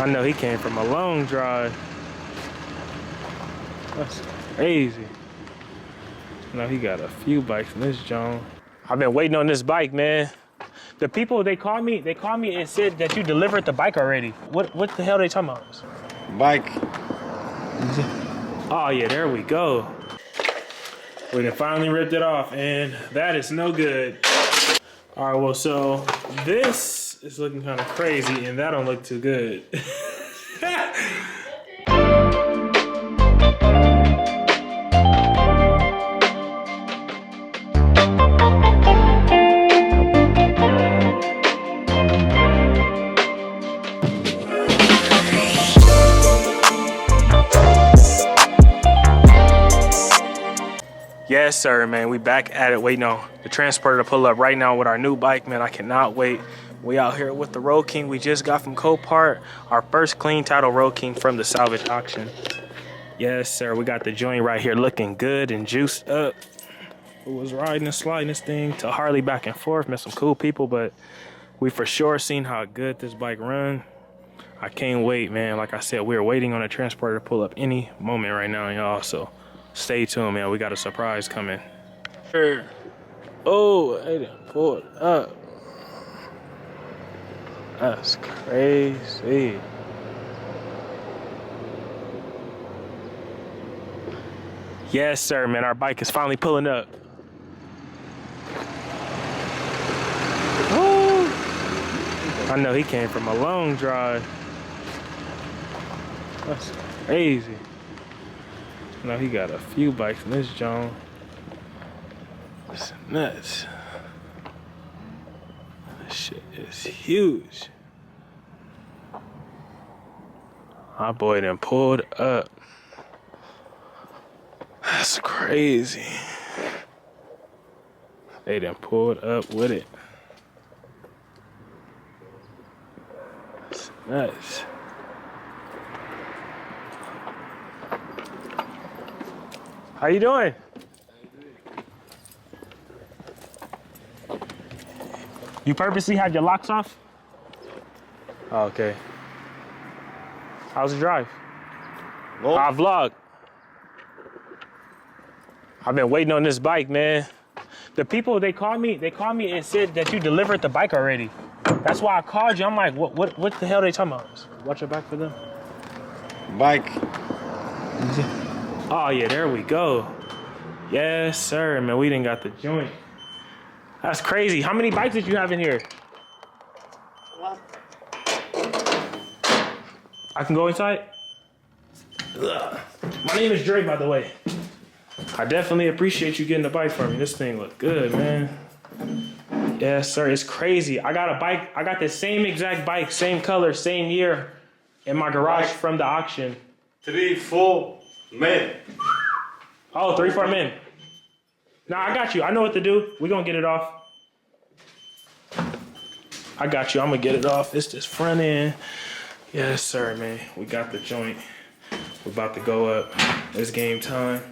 I know he came from a long drive. That's crazy. I know he got a few bikes in this John. I've been waiting on this bike, man. The people, they called me and said that you delivered the bike already. What the hell are they talking about? Bike. Oh yeah, there we go. We done finally ripped it off, and that is no good. All right, well, so this is looking kind of crazy, and that don't look too good. Yes, sir, man. We back at it, waiting on the transporter to pull up right now with our new bike, man. I cannot wait. We out here with the Road King we just got from Copart. Our first clean title Road King from the salvage auction. Yes, sir. We got the joint right here looking good and juiced up. We was riding and sliding this thing to Harley back and forth. Met some cool people, but we for sure seen how good this bike run. I can't wait, man. Like I said, we're waiting on a transporter to pull up any moment right now, y'all. So stay tuned, man. We got a surprise coming. Oh, I didn't pull it up. That's crazy. Yes, sir, man. Our bike is finally pulling up. Woo! I know he came from a long drive. That's crazy. I know he got a few bikes in this John. It's nuts. This shit is huge. My boy done pulled up. That's crazy. They done pulled up with it. It's nuts. How you doing? You purposely had your locks off? Oh, okay. How's the drive? Well, I vlog. I've been waiting on this bike, man. The people, they called me and said that you delivered the bike already. That's why I called you. I'm like, what the hell are they talking about? Watch your back for them. bike. Oh yeah, there we go. Yes, sir, man. We done got the joint. That's crazy. How many bikes did you have in here? What? I can go inside? Ugh. My name is Dre, by the way. I definitely appreciate you getting the bike for me. This thing look good, man. Yes, sir. It's crazy. I got a bike. I got the same exact bike, same color, same year in my garage from the auction. 3-4 men. Oh, 3-4 men. Nah, I got you. I know what to do. We're going to get it off. I got you. I'm going to get it off. It's this front end. Yes, sir, man. We got the joint. We're about to go up. It's game time.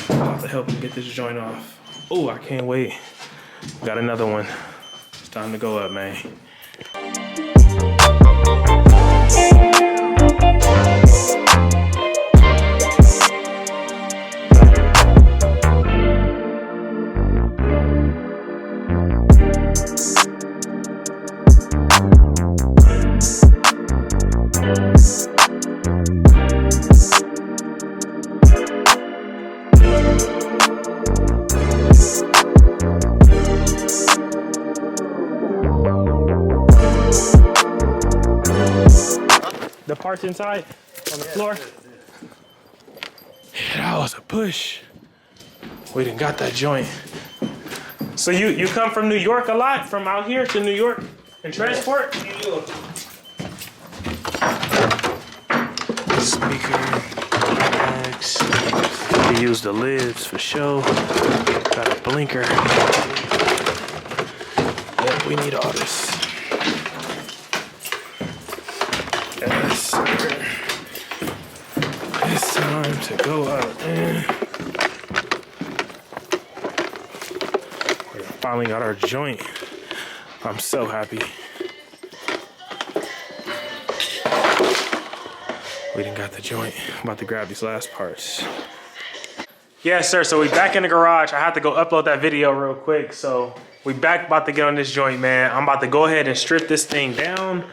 I'm about to help him get this joint off. Oh, I can't wait. We got another one. It's time to go up, man. The parts inside on the floor. Yeah, that was a push. We done got that joint. So you come from New York a lot? From out here to New York and transport? Speaker, bags. We use the lids for show. Got a blinker. Yep, we need all this. Yes, sir. It's time to go up, man. We finally got our joint. I'm so happy. We done got the joint. I'm about to grab these last parts. Yes, sir. So we back in the garage. I have to go upload that video real quick. So we back about to get on this joint, man. I'm about to go ahead and strip this thing down.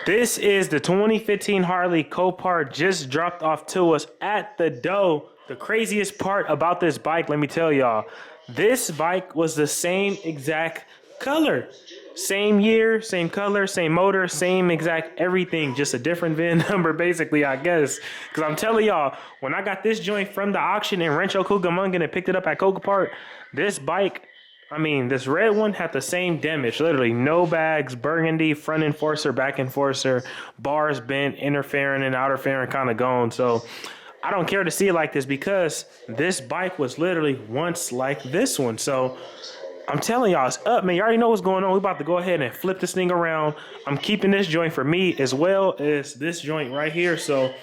This is the 2015 Harley Copart, just dropped off to us at the door. The craziest part about this bike, let me tell y'all, this bike was the same exact color. Same year, same color, same motor, same exact everything, just a different VIN number basically, I guess. Because I'm telling y'all, when I got this joint from the auction in Rancho Cucamonga and picked it up at Copart, this bike, I mean, this red one had the same damage, literally no bags, burgundy, front enforcer, back enforcer, bars bent, inner fairing and outer fairing kind of gone. So I don't care to see it like this because this bike was literally once like this one. So I'm telling y'all, it's up, man. You already know what's going on. We're about to go ahead and flip this thing around. I'm keeping this joint for me as well as this joint right here. So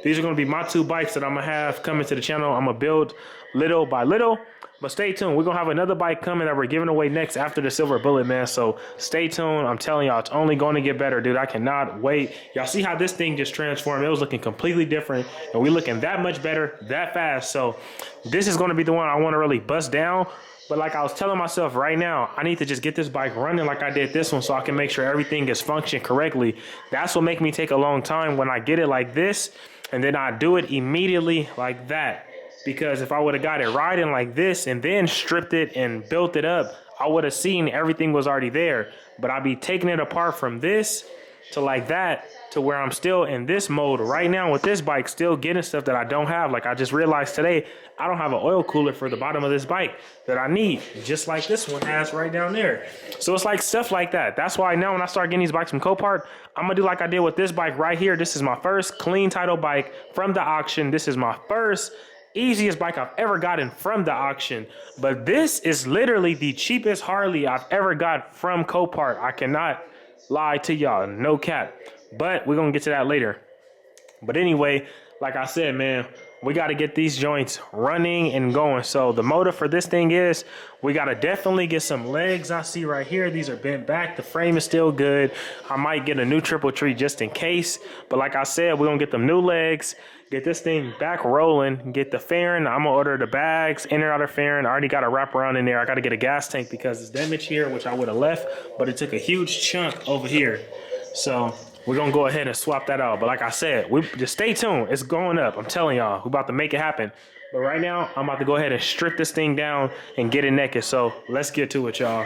these are going to be my two bikes that I'm going to have coming to the channel. I'm going to build little by little. But stay tuned. We're going to have another bike coming that we're giving away next after the Silver Bullet, man. So stay tuned. I'm telling y'all, it's only going to get better, dude. I cannot wait. Y'all see how this thing just transformed. It was looking completely different. And we're looking that much better, that fast. So this is going to be the one I want to really bust down. But like I was telling myself right now, I need to just get this bike running like I did this one so I can make sure everything is functioning correctly. That's what make me take a long time when I get it like this. And then I do it immediately like that. Because if I would have got it riding like this and then stripped it and built it up, I would have seen everything was already there. But I'd be taking it apart from this to like that to where I'm still in this mode right now with this bike, still getting stuff that I don't have. Like I just realized today, I don't have an oil cooler for the bottom of this bike that I need, just like this one has right down there. So it's like stuff like that. That's why now when I start getting these bikes from Copart, I'm gonna do like I did with this bike right here. This is my first clean title bike from the auction. This is my first easiest bike I've ever gotten from the auction. But this is literally the cheapest Harley I've ever got from Copart. I cannot lie to y'all, no cap. But we're gonna get to that later. But anyway, like I said, man, we got to get these joints running and going. So the motor for this thing is we got to definitely get some legs. I see right here, these are bent back. The frame is still good. I might get a new triple tree just in case. But like I said, we're going to get them new legs, get this thing back rolling, get the fairing. I'm going to order the bags, inner outer fairing. I already got a wraparound in there. I got to get a gas tank because it's damaged here, which I would have left. But it took a huge chunk over here. So we're going to go ahead and swap that out. But like I said, we just stay tuned. It's going up. I'm telling y'all, we're about to make it happen. But right now, I'm about to go ahead and strip this thing down and get it naked. So let's get to it, y'all.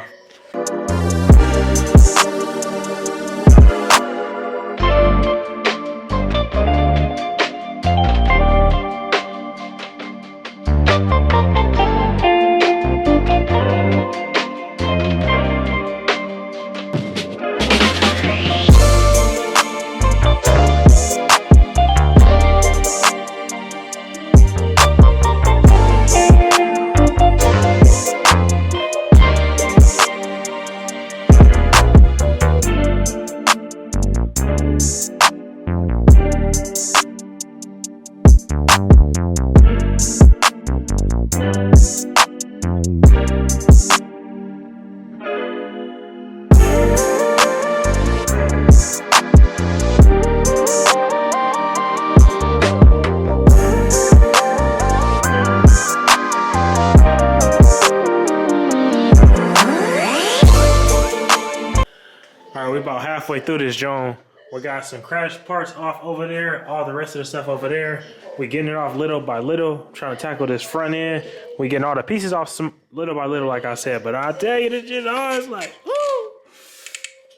We're about halfway through this joint. We got some crash parts off over there, all the rest of the stuff over there. We getting it off little by little, trying to tackle this front end. We getting all the pieces off some little by little, like I said. But I tell you, this just it's like, ooh,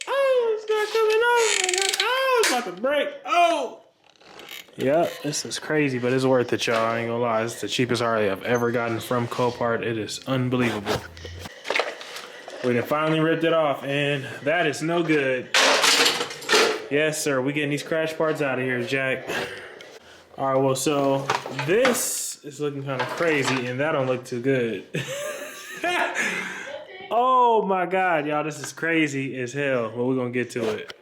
oh, it's not coming off. Oh, it's about to break. Oh, yeah, this is crazy, but it's worth it, y'all. I ain't gonna lie, it's the cheapest Harley I've ever gotten from Copart. It is unbelievable. We done finally ripped it off, and that is no good. Yes, sir. We getting these crash parts out of here, Jack. All right, well, so this is looking kind of crazy, and that don't look too good. Oh, my God, y'all. This is crazy as hell, but we're going to get to it.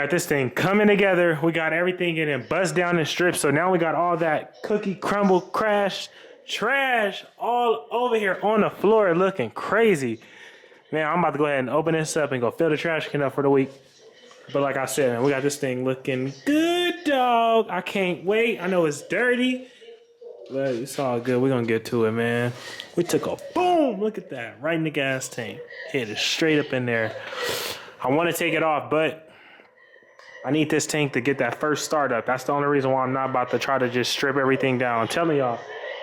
got this thing coming together. We got everything getting buzzed down in strips. So now we got all that cookie crumble crash trash all over here on the floor looking crazy. Man, I'm about to go ahead and open this up and go fill the trash can up for the week. But like I said, man, we got this thing looking good, dog. I can't wait. I know it's dirty, but it's all good. We're going to get to it, man. We took a boom. Look at that. Right in the gas tank. Hit it straight up in there. I want to take it off, but I need this tank to get that first start up. That's the only reason why I'm not about to try to just strip everything down. I'm telling y'all,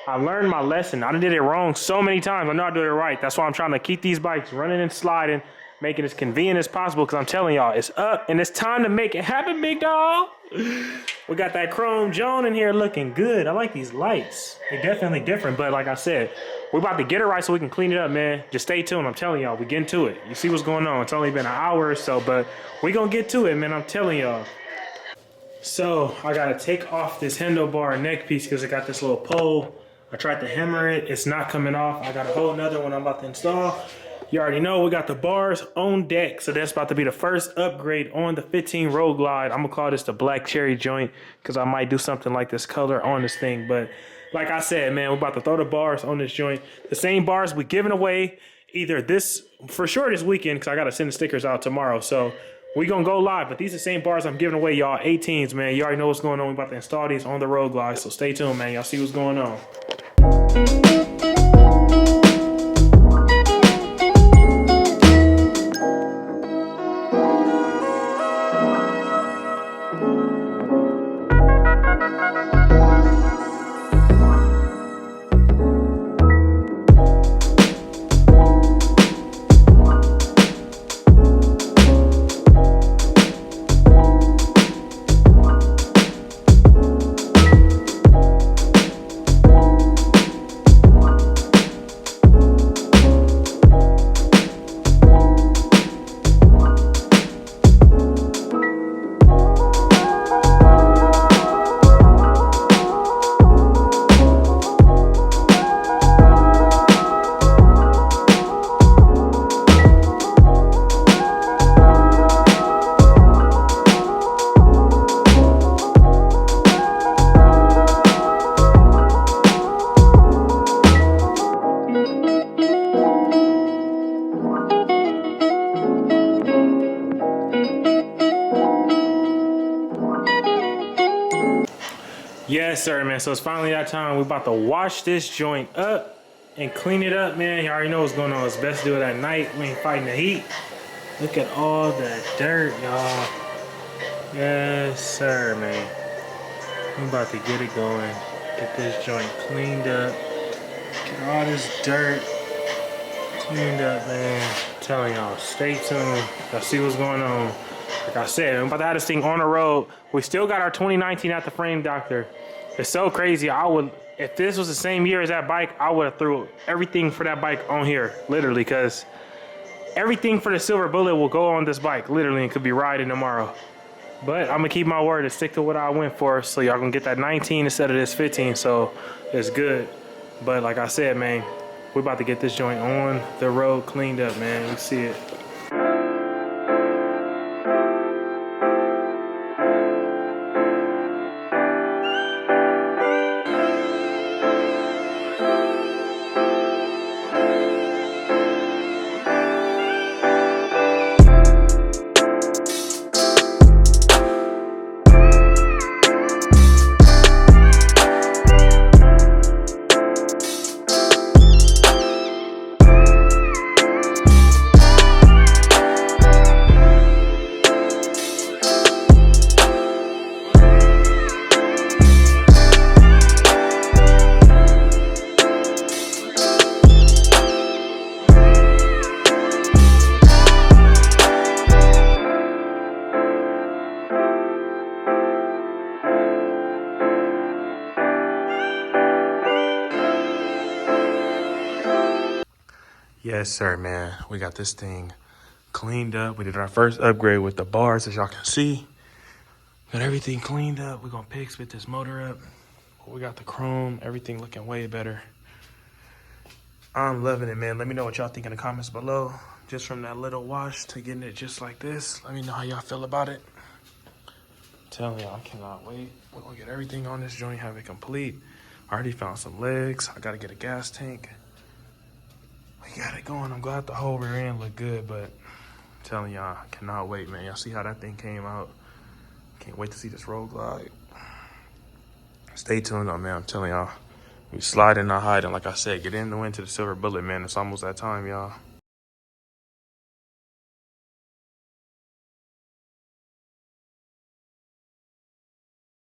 I learned my lesson. I did it wrong so many times. I know I do it right. That's why I'm trying to keep these bikes running and sliding, make it as convenient as possible, because I'm telling y'all, it's up and it's time to make it happen, big dog. We got that chrome Joan in here looking good. I like these lights. They're definitely different, but like I said, we're about to get it right so we can clean it up, man. Just stay tuned. I'm telling y'all, we getting to it. You see what's going on. It's only been an hour or so, but we gonna get to it, man. I'm telling y'all. So I gotta take off this handlebar neck piece because it got this little pole. I tried to hammer it. It's not coming off. I got a whole nother one I'm about to install. You already know we got the bars on deck. So that's about to be the first upgrade on the 15 Road Glide. I'm gonna call this the black cherry joint because I might do something like this color on this thing. But like I said, man, we're about to throw the bars on this joint. The same bars we giving away either this, for sure this weekend, because I gotta send the stickers out tomorrow. So we gonna go live, but these are the same bars I'm giving away, y'all. 18s, man. You already know what's going on. We about to install these on the Road Glide. So stay tuned, man. Y'all see what's going on. Yes, sir, man. So it's finally that time. We're about to wash this joint up and clean it up, man. You already know what's going on. It's best to do it at night. We ain't fighting the heat. Look at all that dirt, y'all. Yes, sir, man. I'm about to get it going. Get this joint cleaned up. Get all this dirt cleaned up, man. I'm telling y'all, stay tuned. Y'all see what's going on. Like I said, I'm about to have this thing on the road. We still got our 2019 at the frame doctor. It's so crazy. If this was the same year as that bike, I would have threw everything for that bike on here, literally, because everything for the Silver Bullet will go on this bike, literally, and could be riding tomorrow. But I'm gonna keep my word and stick to what I went for, so y'all gonna get that 19 instead of this 15, so it's good. But like I said, man, we're about to get this joint on the road cleaned up, man. You see it. Yes, sir, man. We got this thing cleaned up. We did our first upgrade with the bars, as y'all can see. Got everything cleaned up. We're gonna pig spit this motor up. We got the chrome, everything looking way better. I'm loving it, man. Let me know what y'all think in the comments below. Just from that little wash to getting it just like this. Let me know how y'all feel about it. telling y'all, I cannot wait. We're gonna get everything on this joint, have it complete. I already found some legs. I gotta get a gas tank. We got it going. I'm glad the whole rear end look good, but I'm telling y'all, I cannot wait, man. Y'all see how that thing came out? Can't wait to see this road glide. Stay tuned though, man. I'm telling y'all, we sliding, not hiding. Like I said, get in the wind to the silver bullet, man. It's almost that time, y'all.